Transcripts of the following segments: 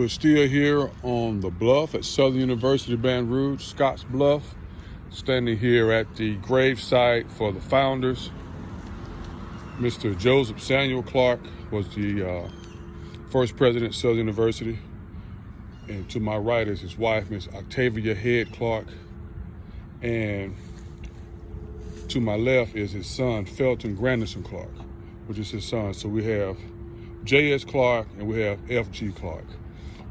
We're still here on the bluff at Southern University, Baton Rouge, Scotts Bluff, standing here at the grave site for the founders. Mr. Joseph Samuel Clark was the first president of Southern University. And to my right is his wife, Miss Octavia Head Clark. And to my left is his son, Felton Grandison Clark, which is his son. So we have J.S. Clark and we have F.G. Clark.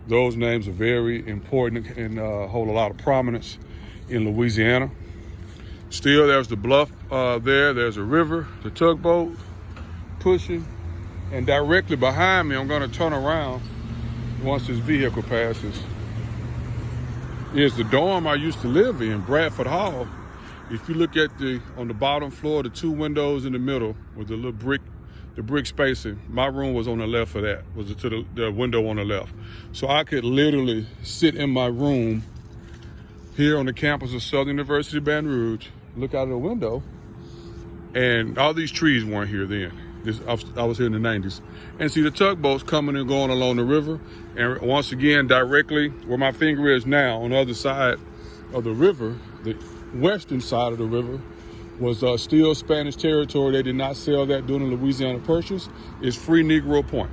Those names are very important and hold a lot of prominence in Louisiana. Still, there's the bluff there. There's a river, the tugboat pushing. And directly behind me, I'm going to turn around once this vehicle passes, is the dorm I used to live in, Bradford Hall. If you look at on the bottom floor, the two windows in the middle with the little brick spacing, my room was on the left of that, was to the window on the left. So I could literally sit in my room here on the campus of Southern University, Baton Rouge, look out of the window, and all these trees weren't here then. I was here in the 90s. And see the tugboats coming and going along the river. And once again, directly where my finger is now, on the other side of the river, the western side of the river, was still Spanish territory. They did not sell that during the Louisiana Purchase. It's Free Negro Point.